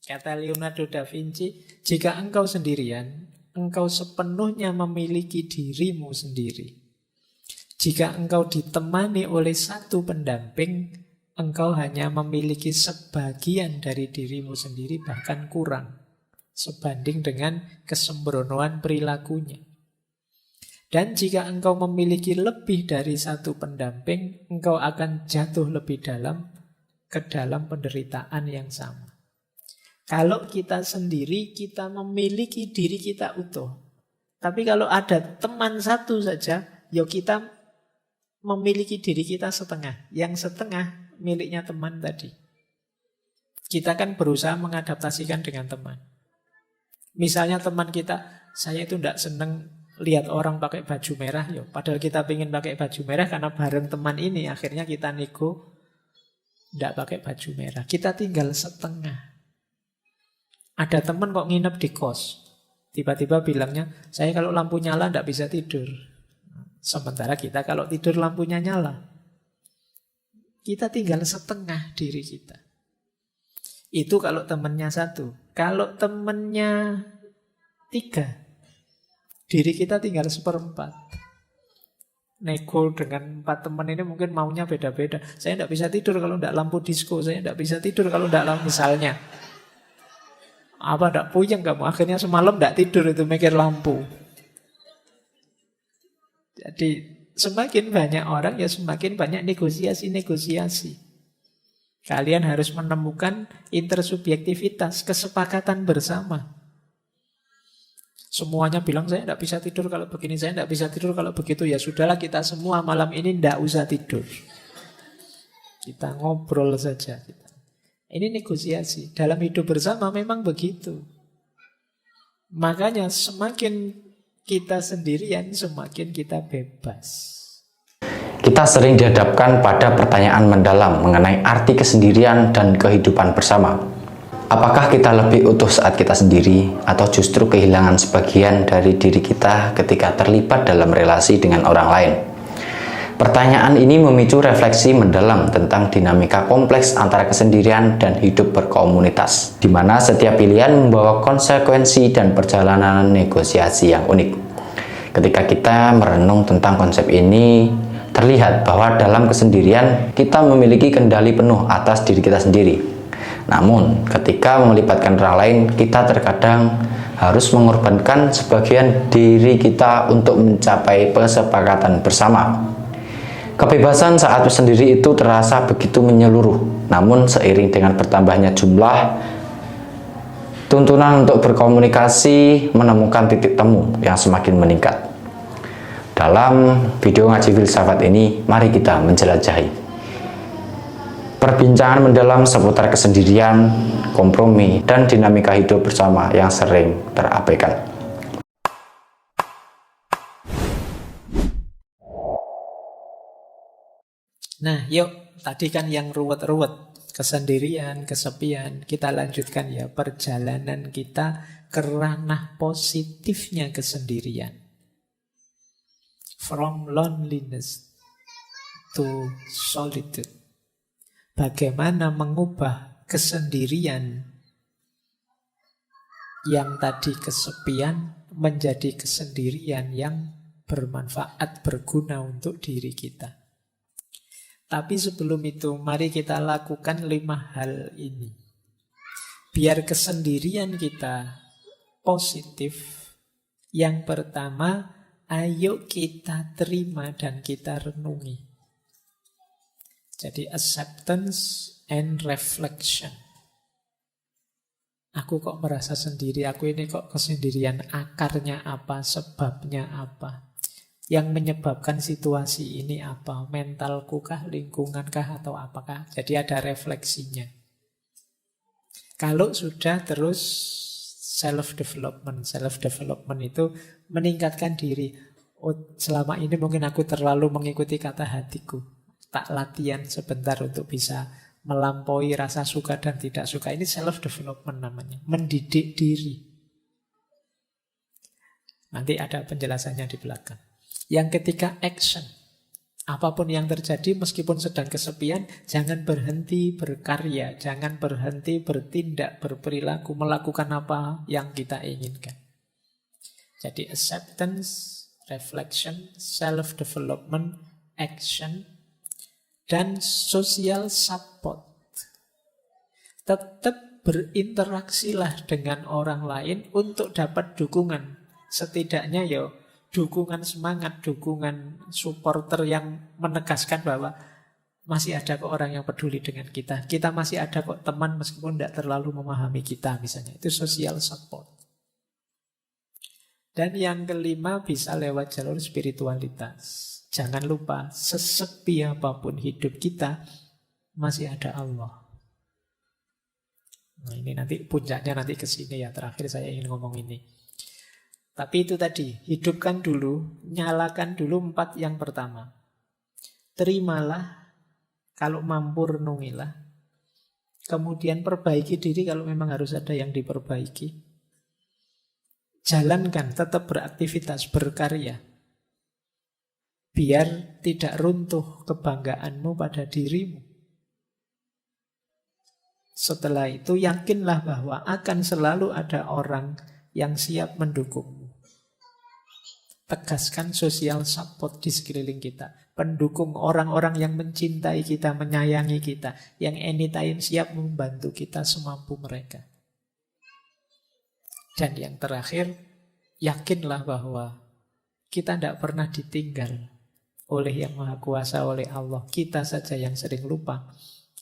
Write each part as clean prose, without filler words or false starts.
Kata Leonardo da Vinci, jika engkau sendirian, engkau sepenuhnya memiliki dirimu sendiri. Jika engkau ditemani oleh satu pendamping, engkau hanya memiliki sebagian dari dirimu sendiri, bahkan kurang, sebanding dengan kesembronoan perilakunya. Dan jika engkau memiliki lebih dari satu pendamping, engkau akan jatuh lebih dalam ke dalam penderitaan yang sama. Kalau kita sendiri, kita memiliki diri kita utuh. Tapi kalau ada teman satu saja, ya kita memiliki diri kita setengah. Yang setengah miliknya teman tadi. Kita kan berusaha mengadaptasikan dengan teman. Misalnya teman kita, saya itu tidak senang lihat orang pakai baju merah. Ya, padahal kita ingin pakai baju merah karena bareng teman ini. Akhirnya kita nego tidak pakai baju merah. Kita tinggal setengah. Ada teman kok nginep di kos. Tiba-tiba bilangnya, saya kalau lampu nyala tidak bisa tidur. Sementara kita kalau tidur lampunya nyala. Kita tinggal setengah diri kita. Itu kalau temannya satu. Kalau temannya 3, diri kita tinggal 1/4. Nego dengan 4 teman ini mungkin maunya beda-beda. Saya tidak bisa tidur kalau tidak lampu disco. Saya tidak bisa tidur kalau tidak lampu, misalnya. Apa tidak puyeng kamu? Akhirnya semalam tidak tidur itu mikir lampu. Jadi semakin banyak orang ya semakin banyak negosiasi. Kalian harus menemukan intersubjektivitas, kesepakatan bersama. Semuanya bilang saya tidak bisa tidur kalau begini, saya tidak bisa tidur kalau begitu. Ya sudahlah, kita semua malam ini tidak usah tidur. Kita ngobrol saja. Ini negosiasi. Dalam hidup bersama memang begitu. Makanya semakin kita sendirian, semakin kita bebas. Kita sering dihadapkan pada pertanyaan mendalam mengenai arti kesendirian dan kehidupan bersama. Apakah kita lebih utuh saat kita sendiri, atau justru kehilangan sebagian dari diri kita ketika terlibat dalam relasi dengan orang lain? Pertanyaan ini memicu refleksi mendalam tentang dinamika kompleks antara kesendirian dan hidup berkomunitas, di mana setiap pilihan membawa konsekuensi dan perjalanan negosiasi yang unik. Ketika kita merenung tentang konsep ini, terlihat bahwa dalam kesendirian kita memiliki kendali penuh atas diri kita sendiri. Namun, ketika melibatkan orang lain, kita terkadang harus mengorbankan sebagian diri kita untuk mencapai kesepakatan bersama. Kebebasan saat sendiri itu terasa begitu menyeluruh, namun seiring dengan bertambahnya jumlah, tuntunan untuk berkomunikasi menemukan titik temu yang semakin meningkat. Dalam video ngaji filsafat ini, mari kita menjelajahi perbincangan mendalam seputar kesendirian, kompromi, dan dinamika hidup bersama yang sering terabaikan. Nah, yuk, tadi kan yang ruwet-ruwet, kesendirian, kesepian, kita lanjutkan ya perjalanan kita ke ranah positifnya kesendirian. From loneliness to solitude. Bagaimana mengubah kesendirian yang tadi kesepian menjadi kesendirian yang bermanfaat, berguna untuk diri kita. Tapi sebelum itu, mari kita lakukan 5 hal ini. Biar kesendirian kita positif. Yang pertama, ayo kita terima dan kita renungi. Jadi acceptance and reflection. Aku kok merasa sendiri, aku ini kok kesendirian, akarnya apa, sebabnya apa? Yang menyebabkan situasi ini apa? Mentalku kah, lingkungan kah, atau apakah? Jadi ada refleksinya. Kalau sudah terus self-development. Self-development itu meningkatkan diri. Oh, selama ini mungkin aku terlalu mengikuti kata hatiku. Tak latihan sebentar untuk bisa melampaui rasa suka dan tidak suka. Ini self-development namanya. Mendidik diri. Nanti ada penjelasannya di belakang. Yang ketiga, action. Apapun yang terjadi, meskipun sedang kesepian, jangan berhenti berkarya, jangan berhenti bertindak, berperilaku, melakukan apa yang kita inginkan. Jadi acceptance, reflection, self-development, action, dan social support. Tetap berinteraksilah dengan orang lain untuk dapat dukungan. Setidaknya ya dukungan semangat, dukungan supporter yang menegaskan bahwa masih ada kok orang yang peduli dengan kita. Kita masih ada kok teman meskipun tidak terlalu memahami kita misalnya. Itu social support. Dan yang kelima bisa lewat jalur spiritualitas. Jangan lupa, sesepi apapun hidup kita, masih ada Allah. Nah ini nanti puncaknya nanti ke sini ya. Terakhir saya ingin ngomong ini. Tapi itu tadi, hidupkan dulu, nyalakan dulu 4 yang pertama. Terimalah, kalau mampu renungilah. Kemudian perbaiki diri kalau memang harus ada yang diperbaiki. Jalankan, tetap beraktivitas, berkarya. Biar tidak runtuh kebanggaanmu pada dirimu. Setelah itu yakinlah bahwa akan selalu ada orang yang siap mendukungmu. Tegaskan social support di sekeliling kita. Pendukung orang-orang yang mencintai kita, menyayangi kita. Yang anytime siap membantu kita semampu mereka. Dan yang terakhir, yakinlah bahwa kita tidak pernah ditinggal oleh Yang Maha Kuasa, oleh Allah. Kita saja yang sering lupa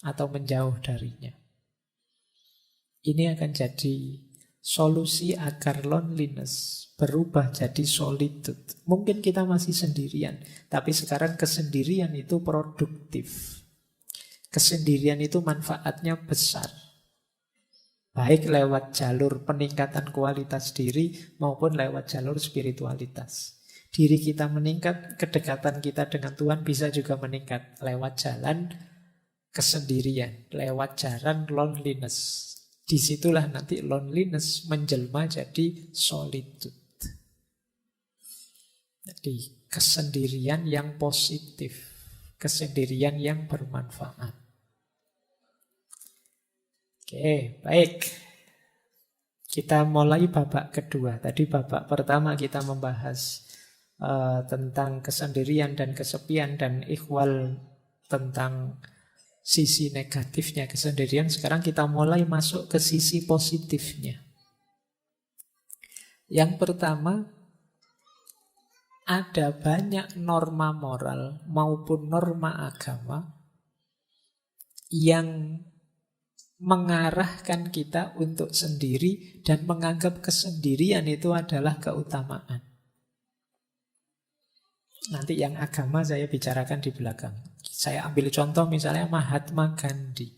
atau menjauh darinya. Ini akan jadi solusi agar loneliness berubah jadi solitude. Mungkin kita masih sendirian, tapi sekarang kesendirian itu produktif. Kesendirian itu manfaatnya besar. Baik lewat jalur peningkatan kualitas diri maupun lewat jalur spiritualitas. Diri kita meningkat, kedekatan kita dengan Tuhan bisa juga meningkat lewat jalan kesendirian, lewat jalan loneliness. Disitulah nanti loneliness menjelma jadi solitude. Jadi kesendirian yang positif, kesendirian yang bermanfaat. Oke, baik. Kita mulai babak kedua. Tadi babak pertama kita membahas tentang kesendirian dan kesepian dan ikhwal, tentang sisi negatifnya kesendirian. Sekarang kita mulai masuk ke sisi positifnya. Yang pertama, ada banyak norma moral maupun norma agama yang mengarahkan kita untuk sendiri dan menganggap kesendirian itu adalah keutamaan. Nanti yang agama saya bicarakan di belakang. Saya ambil contoh misalnya Mahatma Gandhi.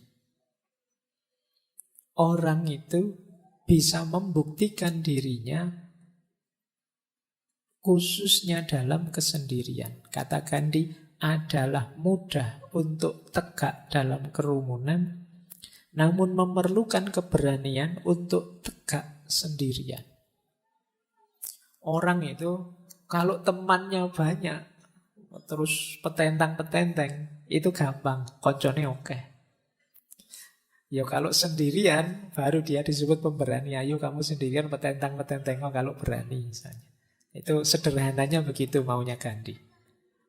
Orang itu bisa membuktikan dirinya khususnya dalam kesendirian. Kata Gandhi, adalah mudah untuk tegak dalam kerumunan, namun memerlukan keberanian untuk tegak sendirian. Orang itu kalau temannya banyak, terus petentang-petenteng, itu gampang, koncone oke. Ya kalau sendirian, baru dia disebut pemberani. Ayo kamu sendirian petentang-petenteng kalau berani misalnya. Itu sederhananya begitu maunya Gandhi.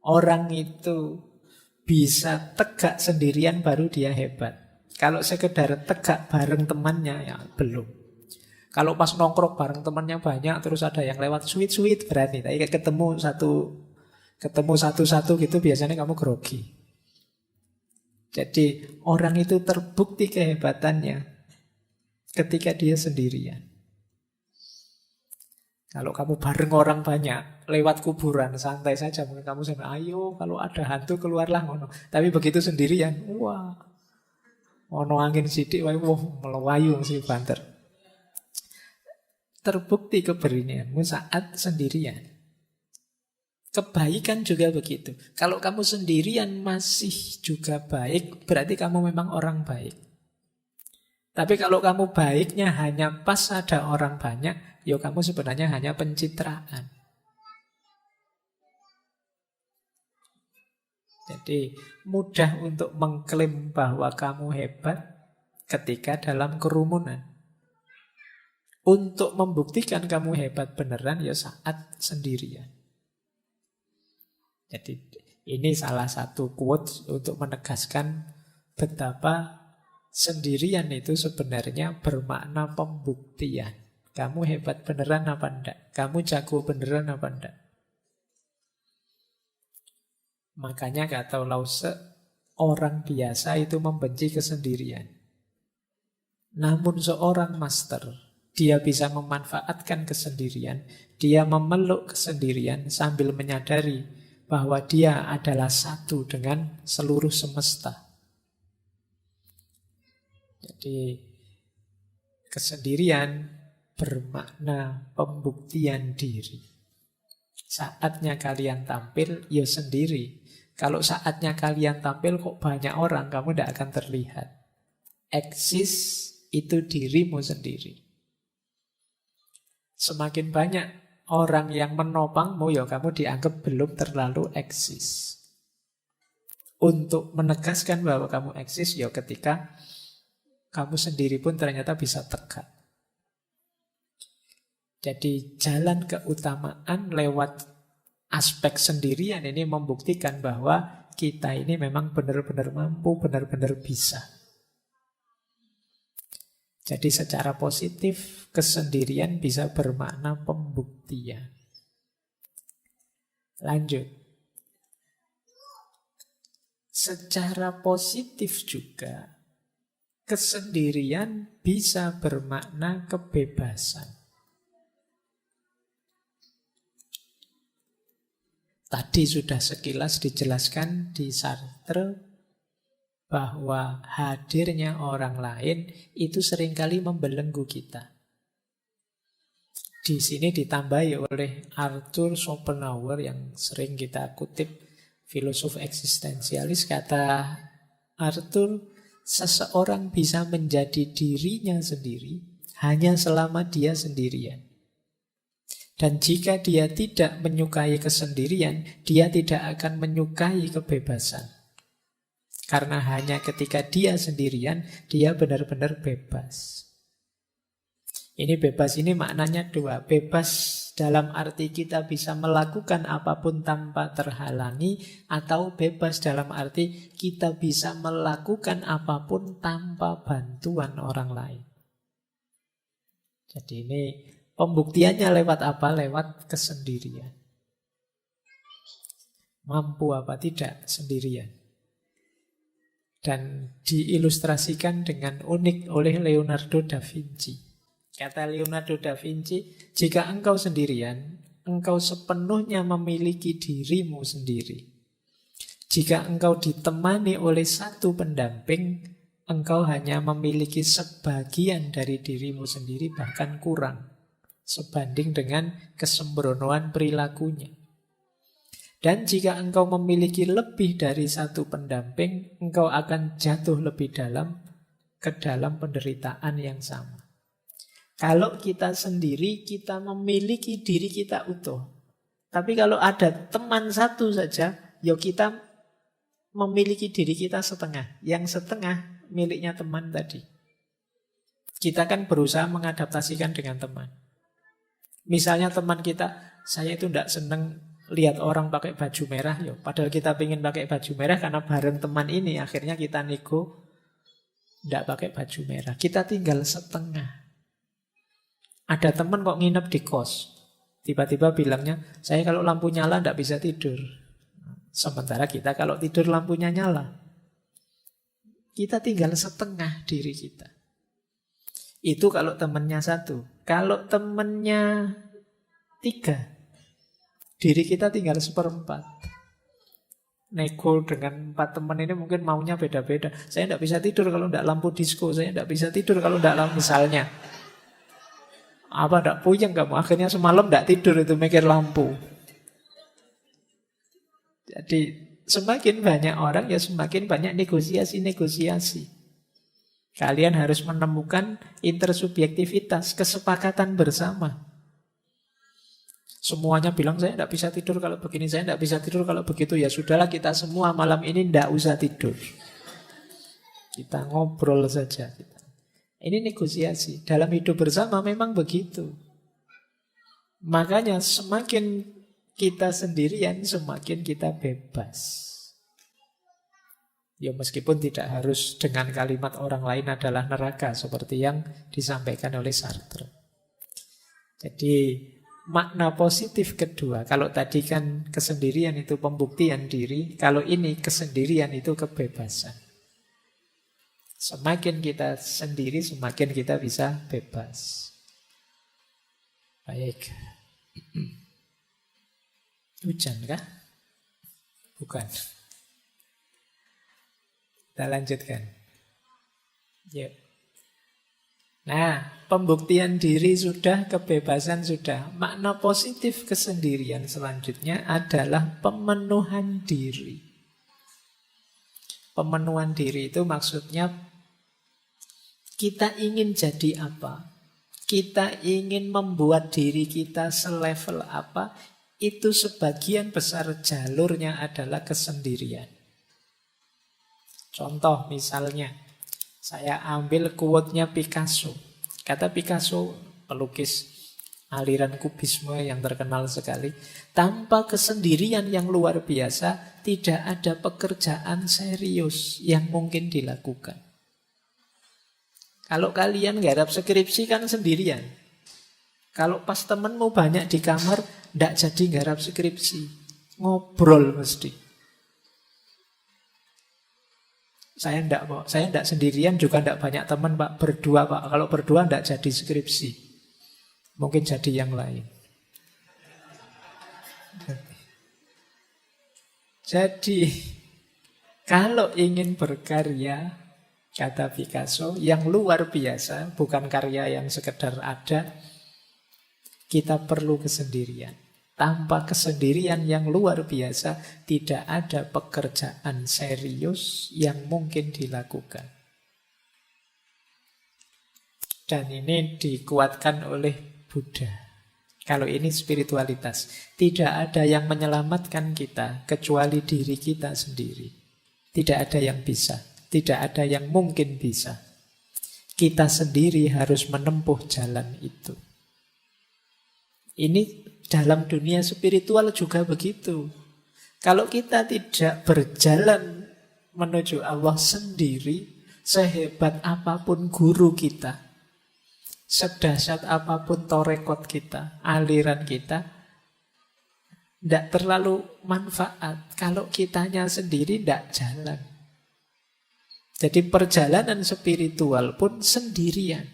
Orang itu bisa tegak sendirian baru dia hebat. Kalau sekedar tegak bareng temannya, ya belum. Kalau pas nongkrong bareng temannya banyak, terus ada yang lewat sweet-sweet berani. Tapi ketemu satu-satu gitu biasanya kamu grogi. Jadi orang itu terbukti kehebatannya ketika dia sendirian. Kalau kamu bareng orang banyak, lewat kuburan, santai saja. Mungkin kamu sampai, ayo kalau ada hantu keluarlah. Tapi begitu sendirian, wah, ono angin sidik, wah, melayu si banter. Terbukti keberanianmu saat sendirian. Kebaikan juga begitu. Kalau kamu sendirian masih juga baik, berarti kamu memang orang baik. Tapi kalau kamu baiknya hanya pas ada orang banyak, ya kamu sebenarnya hanya pencitraan. Jadi mudah untuk mengklaim bahwa kamu hebat ketika dalam kerumunan. Untuk membuktikan kamu hebat beneran ya saat sendirian. Jadi ini salah satu quotes untuk menegaskan betapa sendirian itu sebenarnya bermakna pembuktian. Kamu hebat beneran apa enggak? Kamu jago beneran apa enggak? Makanya kata Lause, orang biasa itu membenci kesendirian. Namun seorang master, dia bisa memanfaatkan kesendirian, dia memeluk kesendirian sambil menyadari bahwa dia adalah satu dengan seluruh semesta. Jadi kesendirian bermakna pembuktian diri. Saatnya kalian tampil, ya sendiri. Kalau saatnya kalian tampil kok banyak orang, kamu tidak akan terlihat. Eksis itu dirimu sendiri. Semakin banyak orang yang menopangmu, ya kamu dianggap belum terlalu eksis. Untuk menegaskan bahwa kamu eksis, ya ketika kamu sendiri pun ternyata bisa tegak. Jadi jalan keutamaan lewat aspek sendirian ini membuktikan bahwa kita ini memang benar-benar mampu, benar-benar bisa. Jadi secara positif kesendirian bisa bermakna pembuktian. Lanjut. Secara positif juga kesendirian bisa bermakna kebebasan. Tadi sudah sekilas dijelaskan di Sartre bahwa hadirnya orang lain itu seringkali membelenggu kita. Di sini ditambahi oleh Arthur Schopenhauer yang sering kita kutip, filosof eksistensialis. Kata Arthur, seseorang bisa menjadi dirinya sendiri hanya selama dia sendirian. Dan jika dia tidak menyukai kesendirian, dia tidak akan menyukai kebebasan. Karena hanya ketika dia sendirian, dia benar-benar bebas. Ini bebas ini maknanya dua. Bebas dalam arti kita bisa melakukan apapun tanpa terhalangi, atau bebas dalam arti kita bisa melakukan apapun tanpa bantuan orang lain. Jadi ini pembuktiannya lewat apa? Lewat kesendirian. Mampu apa tidak sendirian. Dan diilustrasikan dengan unik oleh Leonardo da Vinci. Kata Leonardo da Vinci, jika engkau sendirian, engkau sepenuhnya memiliki dirimu sendiri. Jika engkau ditemani oleh satu pendamping, engkau hanya memiliki sebagian dari dirimu sendiri, bahkan kurang, sebanding dengan kesembronoan perilakunya. Dan jika engkau memiliki lebih dari satu pendamping, engkau akan jatuh lebih dalam ke dalam penderitaan yang sama. Kalau kita sendiri, kita memiliki diri kita utuh. Tapi kalau ada teman satu saja, ya kita memiliki diri kita setengah. Yang setengah miliknya teman tadi. Kita kan berusaha mengadaptasikan dengan teman. Misalnya teman kita, saya itu tidak senang lihat orang pakai baju merah, yo. Padahal kita ingin pakai baju merah karena bareng teman ini, akhirnya kita nego tidak pakai baju merah. Kita tinggal setengah. Ada teman kok nginep di kos, tiba-tiba bilangnya, saya kalau lampu nyala tidak bisa tidur. Sementara kita kalau tidur lampunya nyala. Kita tinggal setengah diri kita. Itu kalau temannya satu. Kalau temannya tiga, diri kita tinggal seperempat. Nego dengan 4 teman ini mungkin maunya beda-beda. Saya tidak bisa tidur kalau tidak lampu disco. Saya tidak bisa tidur kalau tidak lampu, misalnya. Apa tidak puyeng kamu? Akhirnya semalam tidak tidur itu mikir lampu. Jadi semakin banyak orang ya semakin banyak negosiasi-negosiasi. Kalian harus menemukan intersubjektivitas, kesepakatan bersama. Semuanya bilang saya tidak bisa tidur kalau begini, saya tidak bisa tidur kalau begitu. Ya sudahlah, kita semua malam ini tidak usah tidur. Kita ngobrol saja. Ini negosiasi. Dalam hidup bersama memang begitu. Makanya semakin kita sendirian, semakin kita bebas. Ya meskipun tidak harus dengan kalimat orang lain adalah neraka, seperti yang disampaikan oleh Sartre. Jadi makna positif kedua, kalau tadi kan kesendirian itu pembuktian diri, kalau ini kesendirian itu kebebasan. Semakin kita sendiri, semakin kita bisa bebas. Baik. Hujan kah? Bukan. Kita lanjutkan. Yuk. Nah, pembuktian diri sudah, kebebasan sudah. Makna positif kesendirian selanjutnya adalah pemenuhan diri. Pemenuhan diri itu maksudnya kita ingin jadi apa? Kita ingin membuat diri kita selevel apa? Itu sebagian besar jalurnya adalah kesendirian. Contoh misalnya, saya ambil quote-nya Picasso. Kata Picasso, pelukis aliran kubisme yang terkenal sekali. Tanpa kesendirian yang luar biasa, tidak ada pekerjaan serius yang mungkin dilakukan. Kalau kalian garap skripsi kan sendirian. Kalau pas temenmu banyak di kamar, tidak jadi garap skripsi. Ngobrol mesti. Saya enggak sendirian, juga enggak banyak teman, Pak. Berdua, Pak. Kalau berdua enggak jadi skripsi. Mungkin jadi yang lain. Jadi, kalau ingin berkarya, kata Picasso, yang luar biasa, bukan karya yang sekedar ada, kita perlu kesendirian. Tanpa kesendirian yang luar biasa, tidak ada pekerjaan serius yang mungkin dilakukan. Dan ini dikuatkan oleh Buddha. Kalau ini spiritualitas, tidak ada yang menyelamatkan kita kecuali diri kita sendiri. Tidak ada yang bisa, tidak ada yang mungkin bisa. Kita sendiri harus menempuh jalan itu. Ini dalam dunia spiritual juga begitu. Kalau kita tidak berjalan menuju Allah sendiri, sehebat apapun guru kita, sedahsyat apapun torekot kita, aliran kita, tidak terlalu manfaat. Kalau kitanya sendiri tidak jalan. Jadi perjalanan spiritual pun sendirian.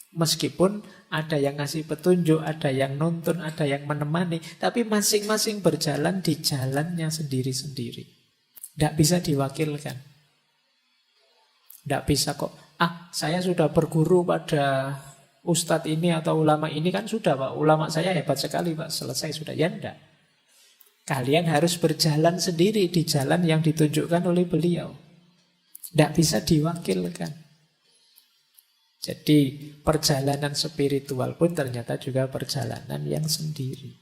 Meskipun ada yang ngasih petunjuk, ada yang nuntun, ada yang menemani, tapi masing-masing berjalan di jalannya sendiri-sendiri. Tidak bisa diwakilkan. Tidak bisa kok, saya sudah berguru pada ustadz ini atau ulama ini, kan sudah Pak, ulama saya hebat sekali Pak, selesai sudah. Ya enggak. Kalian harus berjalan sendiri di jalan yang ditunjukkan oleh beliau. Tidak bisa diwakilkan. Jadi perjalanan spiritual pun ternyata juga perjalanan yang sendiri.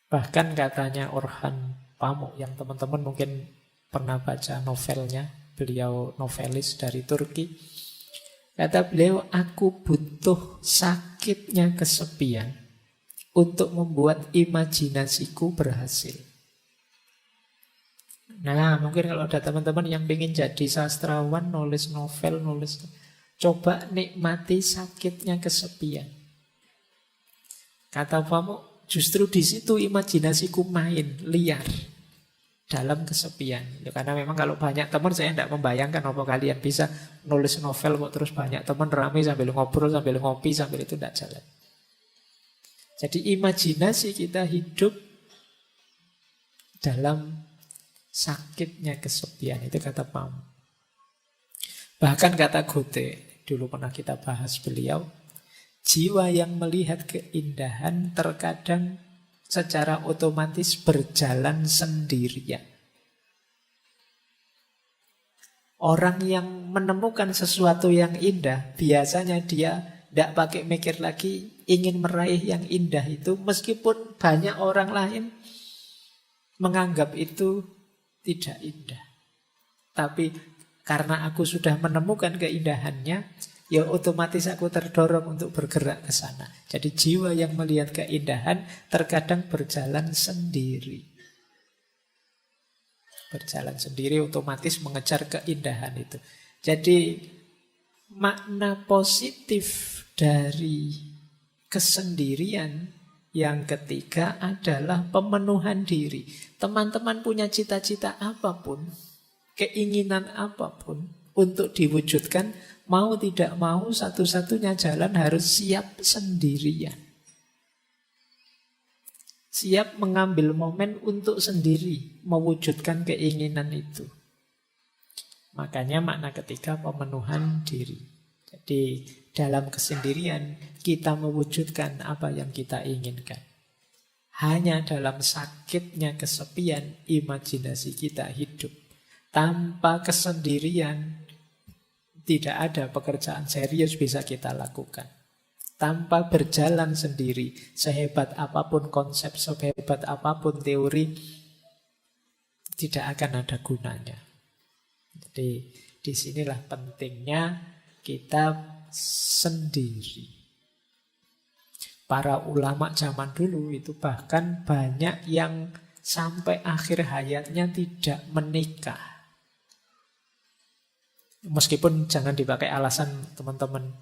Bahkan katanya Orhan Pamuk, yang teman-teman mungkin pernah baca novelnya, beliau novelis dari Turki. Kata beliau, aku butuh sakitnya kesepian untuk membuat imajinasiku berhasil. Nah, mungkin kalau ada teman-teman yang ingin jadi sastrawan, nulis novel, coba nikmati sakitnya kesepian. Kata Pamuk, justru di situ imajinasiku main, liar dalam kesepian. Karena memang kalau banyak teman, saya tidak membayangkan apa kalian bisa nulis novel kok terus banyak teman rame sambil ngobrol, sambil ngopi, sambil itu tidak jalan. Jadi imajinasi kita hidup dalam sakitnya kesepian, itu kata Pam. Bahkan kata Goethe, dulu pernah kita bahas beliau, jiwa yang melihat keindahan terkadang secara otomatis berjalan sendirian. Orang yang menemukan sesuatu yang indah, biasanya dia Tidak pakai mikir lagi, ingin meraih yang indah itu, meskipun banyak orang lain menganggap itu tidak indah. Tapi karena aku sudah menemukan keindahannya, ya otomatis aku terdorong untuk bergerak ke sana. Jadi jiwa yang melihat keindahan terkadang berjalan sendiri. Berjalan sendiri otomatis mengejar keindahan itu. Jadi makna positif dari kesendirian yang ketiga adalah pemenuhan diri. Teman-teman punya cita-cita apapun, keinginan apapun untuk diwujudkan, mau tidak mau satu-satunya jalan harus siap sendirian. Siap mengambil momen untuk sendiri mewujudkan keinginan itu. Makanya makna ketiga pemenuhan diri. Jadi dalam kesendirian kita mewujudkan apa yang kita inginkan. Hanya dalam sakitnya kesepian imajinasi kita hidup. Tanpa kesendirian tidak ada pekerjaan serius bisa kita lakukan. Tanpa berjalan sendiri, sehebat apapun konsep, sehebat apapun teori, tidak akan ada gunanya. Jadi disinilah pentingnya kita sendiri. Para ulama zaman dulu itu bahkan banyak yang sampai akhir hayatnya tidak menikah. Meskipun jangan dipakai alasan teman-teman.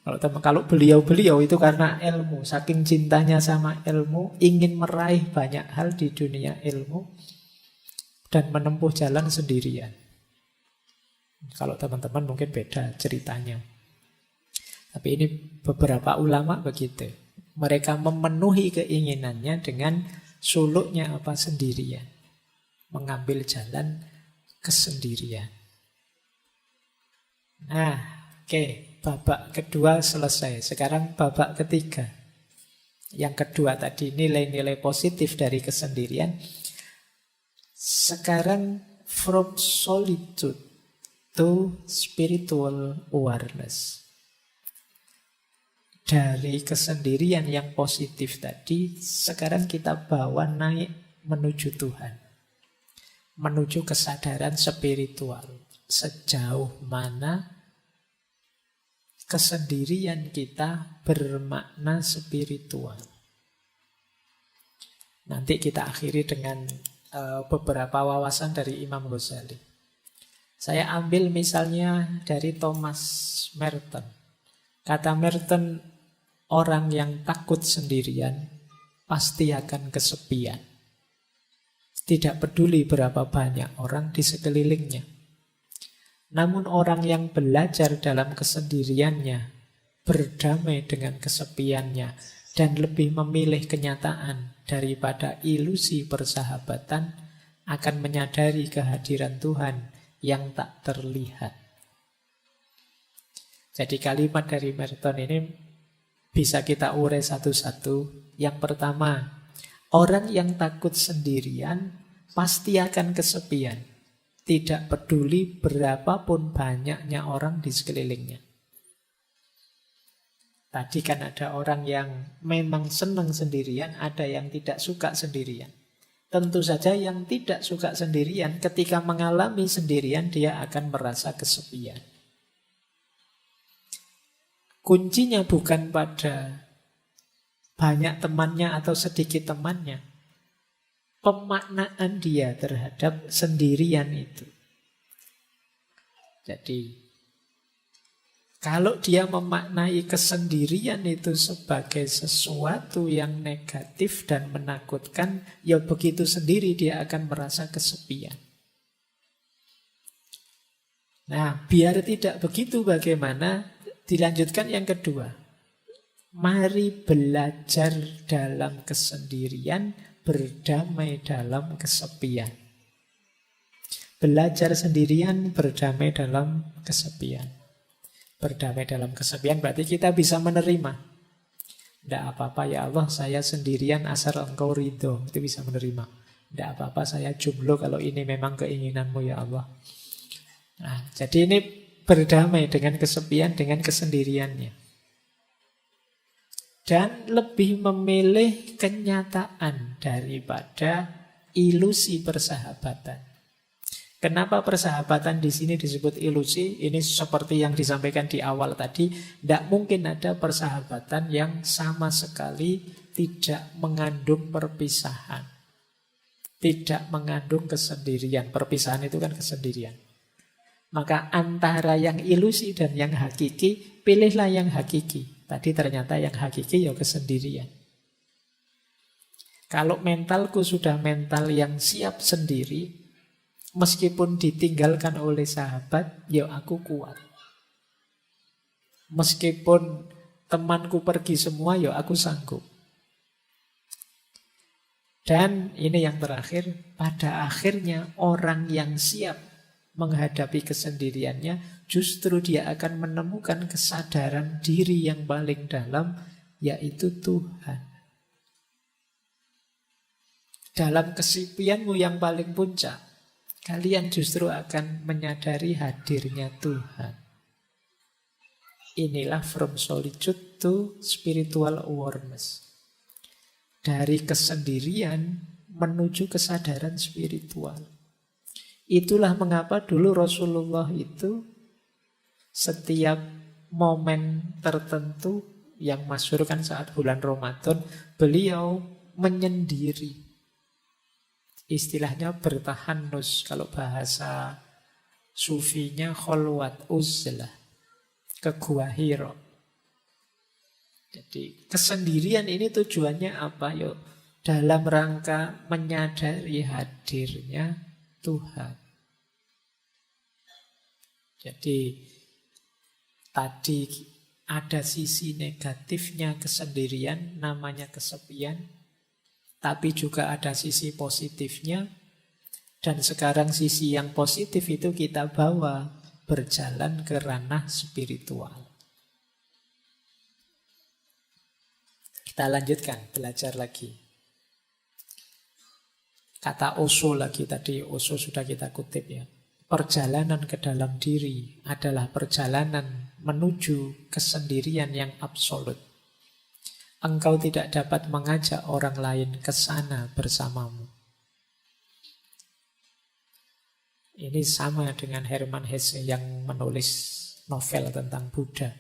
Kalau beliau-beliau itu karena ilmu, saking cintanya sama ilmu, ingin meraih banyak hal di dunia ilmu dan menempuh jalan sendirian. Kalau teman-teman mungkin beda ceritanya. Tapi ini beberapa ulama begitu. Mereka memenuhi keinginannya dengan suluknya apa sendirian. Mengambil jalan kesendirian. Nah, oke. Babak kedua selesai. Sekarang babak ketiga. Yang kedua tadi nilai-nilai positif dari kesendirian. Sekarang from solitude to spiritual awareness. Dari kesendirian yang positif tadi, sekarang kita bawa naik menuju Tuhan. Menuju kesadaran spiritual. Sejauh mana kesendirian kita bermakna spiritual. Nanti kita akhiri dengan beberapa wawasan dari Imam Ghazali. Saya ambil misalnya dari Thomas Merton. Kata Merton, orang yang takut sendirian pasti akan kesepian. Tidak peduli berapa banyak orang di sekelilingnya. Namun orang yang belajar dalam kesendiriannya, berdamai dengan kesepiannya, dan lebih memilih kenyataan daripada ilusi persahabatan, akan menyadari kehadiran Tuhan yang tak terlihat. Jadi kalimat dari Merton ini bisa kita urai satu-satu. Yang pertama, orang yang takut sendirian pasti akan kesepian. Tidak peduli berapapun banyaknya orang di sekelilingnya. Tadi kan ada orang yang memang senang sendirian, ada yang tidak suka sendirian. Tentu saja yang tidak suka sendirian, ketika mengalami sendirian, dia akan merasa kesepian. Kuncinya bukan pada banyak temannya atau sedikit temannya. Pemaknaan dia terhadap sendirian itu. Jadi, kalau dia memaknai kesendirian itu sebagai sesuatu yang negatif dan menakutkan, ya begitu sendiri dia akan merasa kesepian. Nah, biar tidak begitu bagaimana? Dilanjutkan yang kedua. Mari belajar dalam kesendirian, berdamai dalam kesepian. Belajar sendirian, berdamai dalam kesepian. Berdamai dalam kesepian berarti kita bisa menerima. Tidak apa-apa ya Allah, saya sendirian asal Engkau ridho. Itu bisa menerima. Tidak apa-apa, saya jomblo kalau ini memang keinginanmu ya Allah. Nah, jadi ini berdamai dengan kesepian, dengan kesendiriannya. dan lebih memilih kenyataan daripada ilusi persahabatan. Kenapa persahabatan di sini disebut ilusi? Ini seperti yang disampaikan di awal tadi, tidak mungkin ada persahabatan yang sama sekali tidak mengandung perpisahan, tidak mengandung kesendirian. Perpisahan itu kan kesendirian. Maka antara yang ilusi dan yang hakiki, pilihlah yang hakiki. Tadi ternyata yang hakiki ya kesendirian. Kalau mentalku sudah mental yang siap sendiri, meskipun ditinggalkan oleh sahabat, ya aku kuat. Meskipun temanku pergi semua, ya aku sanggup. Dan ini yang terakhir, pada akhirnya orang yang siap menghadapi kesendiriannya, justru dia akan menemukan kesadaran diri yang paling dalam, yaitu Tuhan. Dalam kesepianmu yang paling puncak, kalian justru akan menyadari hadirnya Tuhan. Inilah from solitude to spiritual awareness. Dari kesendirian menuju kesadaran spiritual. Itulah mengapa dulu Rasulullah itu setiap momen tertentu yang masyhur kan saat bulan Ramadan, beliau menyendiri. Istilahnya bertahanus, kalau bahasa sufinya kholwat uzlah, ke gua Hira. Jadi kesendirian ini tujuannya apa? Yuk, dalam rangka menyadari hadirnya Tuhan. Jadi tadi ada sisi negatifnya kesendirian, namanya kesepian. Tapi juga ada sisi positifnya. Dan sekarang sisi yang positif itu kita bawa berjalan ke ranah spiritual. Kita lanjutkan, belajar lagi. Kata Osho lagi tadi, Osho sudah kita kutip ya. Perjalanan ke dalam diri adalah perjalanan menuju kesendirian yang absolut. Engkau tidak dapat mengajak orang lain ke sana bersamamu. Ini sama dengan Hermann Hesse yang menulis novel tentang Buddha.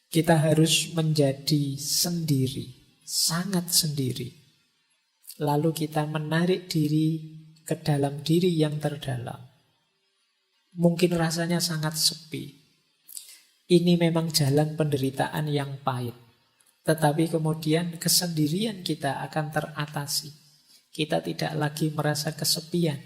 Kita harus menjadi sendiri, sangat sendiri. Lalu kita menarik diri ke dalam diri yang terdalam. Mungkin rasanya sangat sepi. Ini memang jalan penderitaan yang pahit. Tetapi kemudian kesendirian kita akan teratasi. Kita tidak lagi merasa kesepian.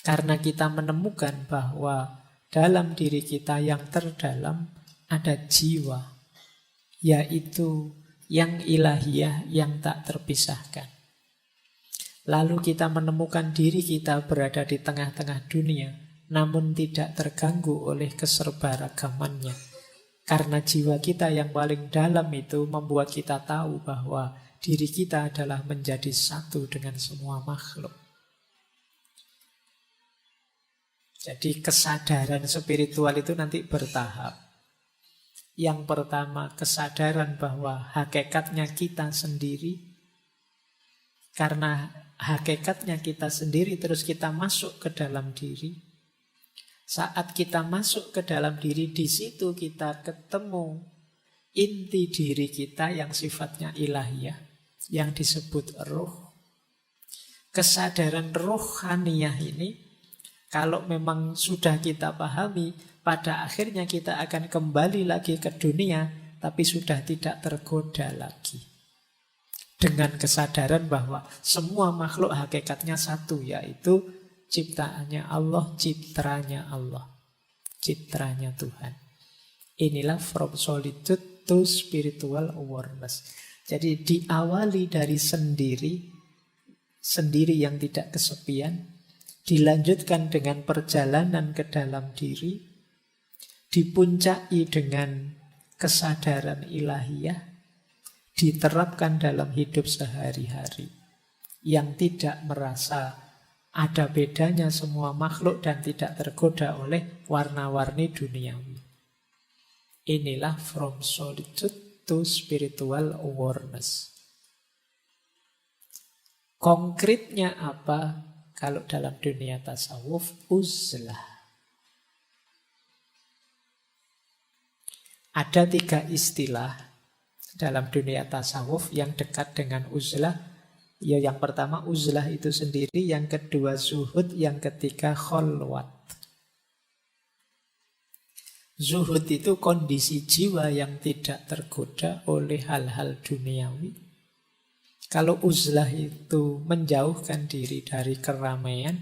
Karena kita menemukan bahwa dalam diri kita yang terdalam ada jiwa. Yaitu yang ilahiyah yang tak terpisahkan. Lalu kita menemukan diri kita berada di tengah-tengah dunia, namun tidak terganggu oleh keserbaragamannya. Karena jiwa kita yang paling dalam itu membuat kita tahu bahwa diri kita adalah menjadi satu dengan semua makhluk. Jadi kesadaran spiritual itu nanti bertahap. Yang pertama kesadaran bahwa hakikatnya kita sendiri. Karena hakikatnya kita sendiri terus kita masuk ke dalam diri. Saat kita masuk ke dalam diri, di situ kita ketemu inti diri kita yang sifatnya ilahiyah, yang disebut ruh. Kesadaran rohaniyah ini, kalau memang sudah kita pahami, pada akhirnya kita akan kembali lagi ke dunia, tapi sudah tidak tergoda lagi. Dengan kesadaran bahwa semua makhluk hakikatnya satu, yaitu ciptaannya Allah, citranya Allah, citranya Tuhan. Inilah from solitude to spiritual awareness. Jadi diawali dari sendiri, sendiri yang tidak kesepian, dilanjutkan dengan perjalanan ke dalam diri, dipuncai dengan kesadaran ilahiyah, diterapkan dalam hidup sehari-hari, yang tidak merasa ada bedanya semua makhluk dan tidak tergoda oleh warna-warni duniawi. Inilah from solitude yaitu spiritual awareness. Konkretnya apa? Kalau dalam dunia tasawuf, uzlah. Ada 3 istilah dalam dunia tasawuf yang dekat dengan uzlah. Ya, yang pertama uzlah itu sendiri, yang kedua zuhud, yang ketiga kholwat. Zuhud itu kondisi jiwa yang tidak tergoda oleh hal-hal duniawi. Kalau uzlah itu menjauhkan diri dari keramaian,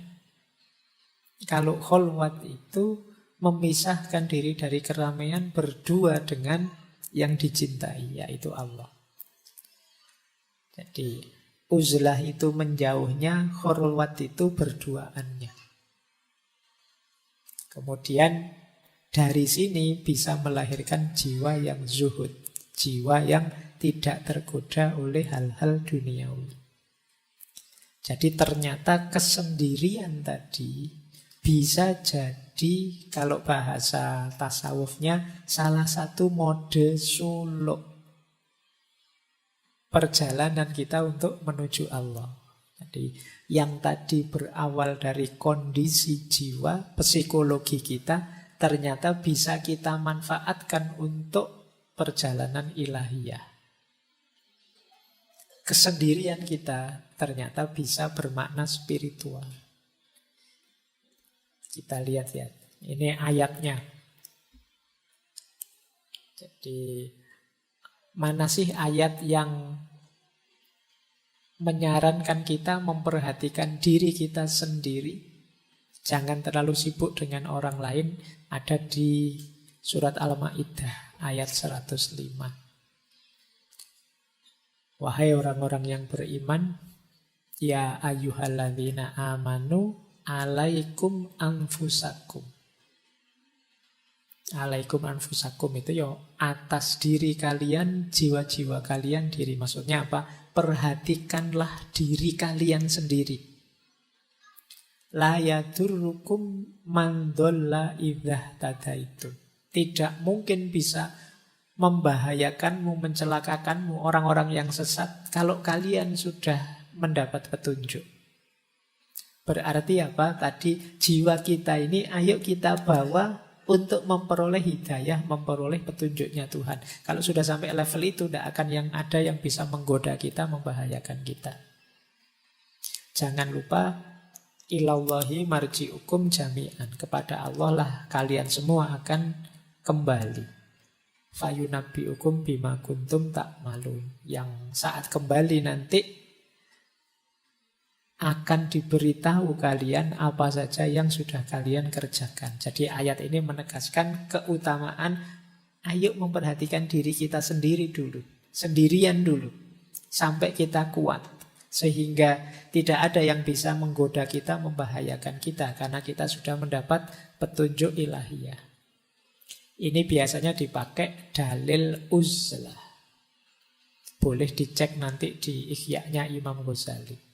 kalau kholwat itu memisahkan diri dari keramaian berdua dengan yang dicintai, yaitu Allah. Jadi uzlah itu menjauhnya, kholwat itu berduaannya. Kemudian dari sini bisa melahirkan jiwa yang zuhud, jiwa yang tidak tergoda oleh hal-hal duniawi. Jadi ternyata kesendirian tadi bisa jadi, kalau bahasa tasawufnya, salah satu mode suluk perjalanan kita untuk menuju Allah. Jadi yang tadi berawal dari kondisi jiwa, psikologi kita, ternyata bisa kita manfaatkan untuk perjalanan ilahiyah. Kesendirian kita ternyata bisa bermakna spiritual. Kita lihat-lihat. Ini ayatnya. Jadi mana sih ayat yang menyarankan kita memperhatikan diri kita sendiri? Jangan terlalu sibuk dengan orang lain. Ada di surat Al-Maidah ayat 105. Wahai orang-orang yang beriman, ya ayyuhalladzina amanu alaikum anfusakum. Alaikum anfusakum itu ya atas diri kalian, jiwa-jiwa kalian diri. Maksudnya apa? Perhatikanlah diri kalian sendiri. La yadurrukum man dhalla idza tadaitum. Tidak mungkin bisa membahayakanmu, mencelakakanmu orang-orang yang sesat kalau kalian sudah mendapat petunjuk. Berarti apa? Tadi jiwa kita ini ayo kita bawa untuk memperoleh hidayah, memperoleh petunjuknya Tuhan. Kalau sudah sampai level itu, tidak akan yang ada yang bisa menggoda kita, membahayakan kita. Jangan lupa, ilallahi marji'ukum jami'an. Kepada Allah lah kalian semua akan kembali. Fayunabbi'ukum bima kuntum ta'malun. Yang saat kembali nanti akan diberitahu kalian apa saja yang sudah kalian kerjakan. Jadi ayat ini menegaskan keutamaan ayo memperhatikan diri kita sendiri dulu. Sendirian dulu. Sampai kita kuat. Sehingga tidak ada yang bisa menggoda kita, membahayakan kita. Karena kita sudah mendapat petunjuk ilahiyah. Ini biasanya dipakai dalil uzlah. Boleh dicek nanti di Ihya-nya Imam Ghazali.